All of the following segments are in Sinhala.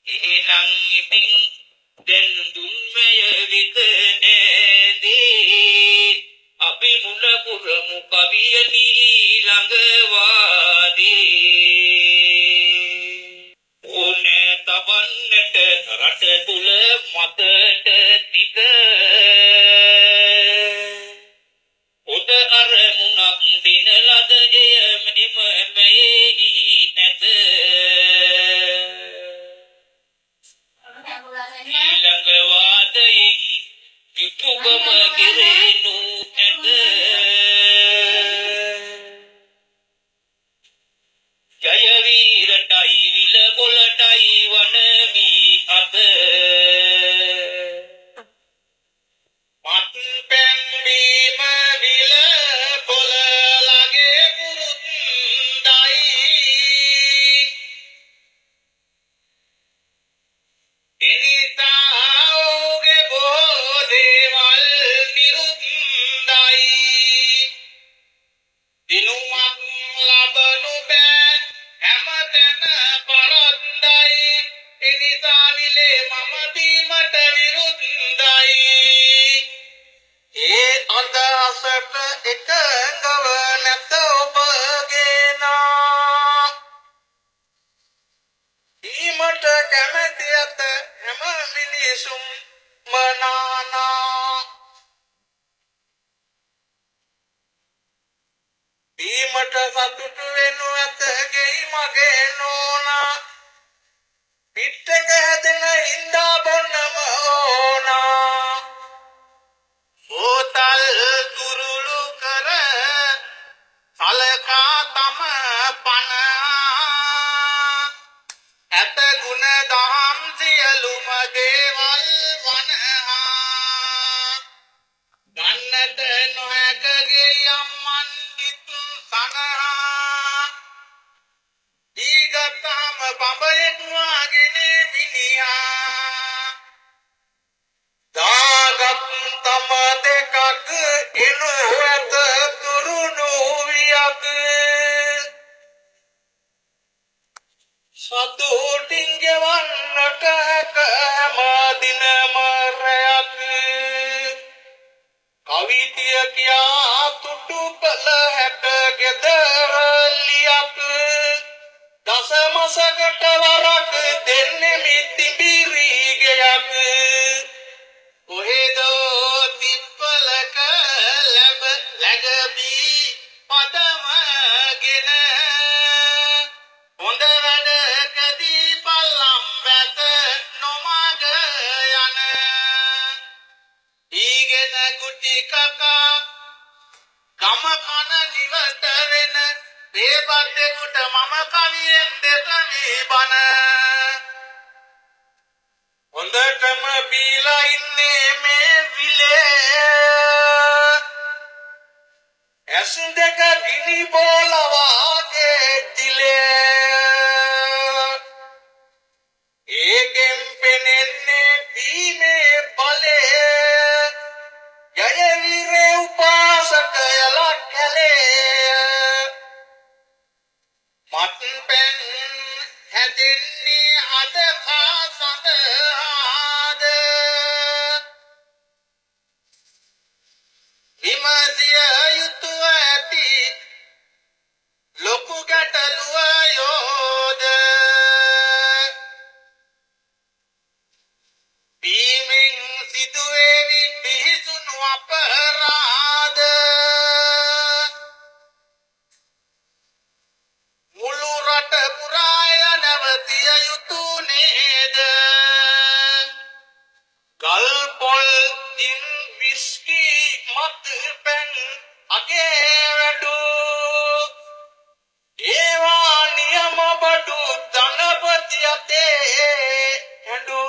එහෙනම් ඉතින් දැන් දුන්මය විත නෑදී අපි මුල පුරමු කවිය ඊළඟ වාදී ඕනේ තබන්නට රට තුල මතට තිත උද අරමුණක් දිනලද එයම එමෙහි නැත ඊළඟ වාදයෙන් යුතුයකම කෙරෙනු ඇත ජය වීරටයි විල පොළටයි වනමි අද මත් පැන් බීම විල පොළ ළගේ පුරුද්දයි එනිතාගේ බොහෝ දේවල් නිරුද්ධයි දිනුමක් ලබනු බෑ හැමතැන පරද්දයි එනිසා විලේ මම බීමට විරුද්ධයි ඒ අදහසට එකඟව නැත ඔබගේ නා බීමට කැමැති ඇත හැම මිනිසුම් මනානා බීමට සතුටු වෙනු ඇත ගෙයි මගේ නෝනා පිටක හැදෙන හින්දා බොන්නම ඕනා ඕතල් තුරුළු කර සලකා තම පන ඇත ගුණ දහම් සියලුම දේවල් වනහා ගන්නට නොහැකගේ යම්මන් කිත් සනහා දීගත්තාම බඹයෙන් වාගෙන මිනිහා දාගත් තම දෙකක් එනු ඇත තුරුණු වියත් සතුටින් ගෙවන්නට හැම දිනම රැයක් කවිතිය කියා තුටු කළ හැට ගෙදර ලියක් දසමසකට වරක් දෙන්නෙමි තිබිරි ගෙයක් කොහෙදෝ තිප්පලක ලැබ läගබී පදමගෙන හොඳ වැඩකදී පල්ලම් වැත නොමග යන ඊගෙන කුටි කකා ගම කන නිවට වෙන බේබද්දෙකුට මම කවියෙන් දෙතමි බන හොඳටම බීලා ඉන්නේ මේ විලේ ඇස් දෙක ගිනි බෝල වාගේ දිලේ ඒකෙන් පෙනෙන්නේ බීමේ බලේ ජය වීරේ උපාසකයලා කැලේ මත් පෙන් හැදෙන්නේ අද සඳහාද විමසිය යුතු ඇති ලොකු ගැටලුව යෝද බීමෙන් සිදුවේවි පිහිසුණු අපරාධ මුළු රට පුරාය නැවතිය යුතු නේද ගල් පොල් දින් විස්කි මත් පැන් අගේ වැඩු ඒවා නියම බඩු ධනපති අතේ හැඩු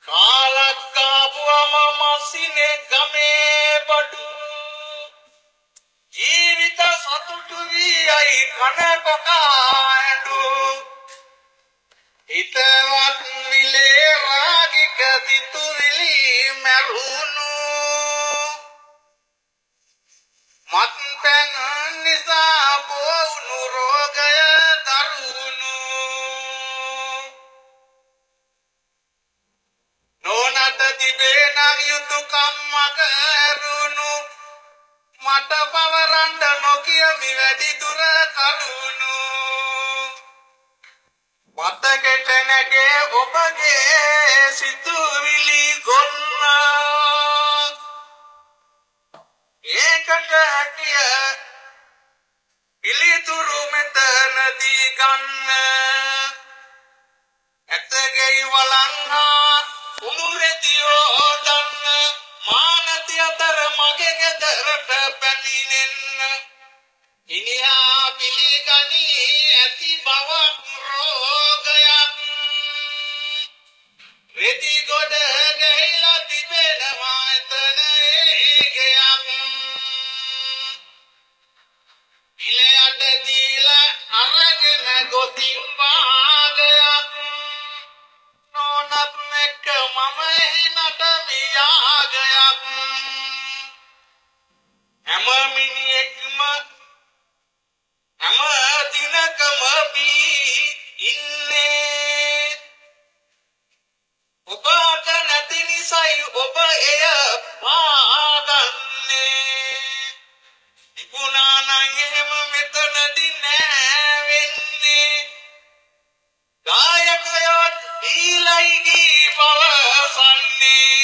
කාලක් කාපුවම මසිනේ ගමේ බඩු ජීවිත සතුටු වී අයි කන කොකා ඇඬු හිතවත් විලේ වාගික සිතුවිලි මැරුණු මත් පැන් නිසා බොවුණු රෝගය දරුණු කරුණු මට පවරන්න නොකියමි වැඩි දුර කරුණු මතකෙට නැගේ ඔබගේ සිතුවිලි ගොන්න ඒකට හැකිය පිළිතුරු මෙතනදී ගන්න ඇතගේ වලංහා උමුරෙදියෝ දන්න මානති අතර මගේ ගෙදරට පැමිණෙන්න ඉනිහා පිළිගනී ඇති බවක් රෝගයක් රෙදි ගොඩ ගැහිලා තිබෙනවා එතන ඒගයක් ඉලයට දීලා අරගෙන ගොතින් වාගයක් නොනත් එක්ක මම එහිනට මියාගයක් හැම මිනිහෙක්ම හැම දිනකම බී ඉන්නේ ඔබට නැති නිසයි ඔබ එය පාගන්නේ තිබුණා නම් එහෙම මෙතනදී නෑ වෙන්නේ ගායකයෝ ඊලයි ගී පවසන්නේ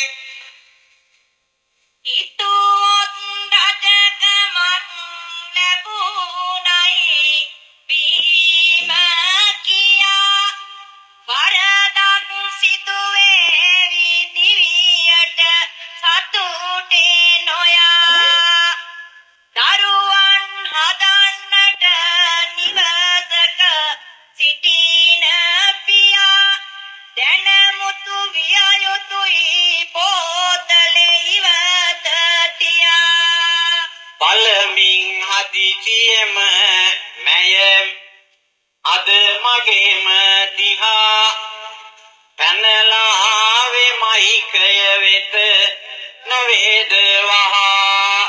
ඉතුවත් රජකමක් ලැබුණයි බීම කියා වරදක් සිදුවේවි දිවියට සතුටේ නොයා දරුවන් හදන්නට නිවසක සිටින පියා දැනමුතු විය යුතුයි පොතලේ ඉවත තියා බලමින් හදිසියෙම මැය අද මගේම දිහා පැනලා ආවේ මයිකය වෙත නොවේද වහා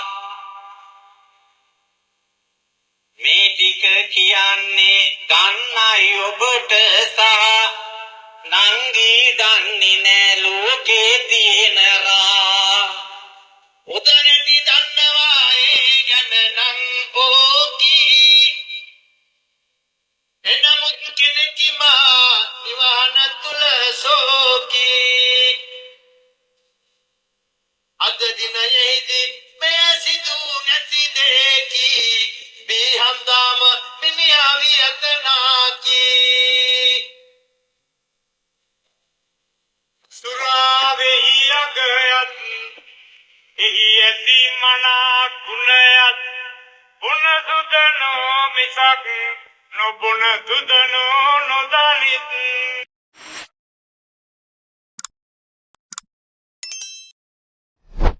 මේ ටික කියන්නේ ගන්නයි ඔබට සහ නංගි දන්නේ නෑ ලෝකේ තියෙන රා උදැටි දන්නවා ඒ ගැන නම් ඕකී එනමුත් කෙනෙක්ම නිවහන තුල සෝකී අද දිනයේදී මේ සිදු නැති දෙකී බිහන්දාම මිනිහාවි අතනාකී සුරාවෙහි අගයත් එහි ඇති මනා ගුණයත් බුන සුදනෝ මිසක් නොබුන සුදනෝ නොදනිත්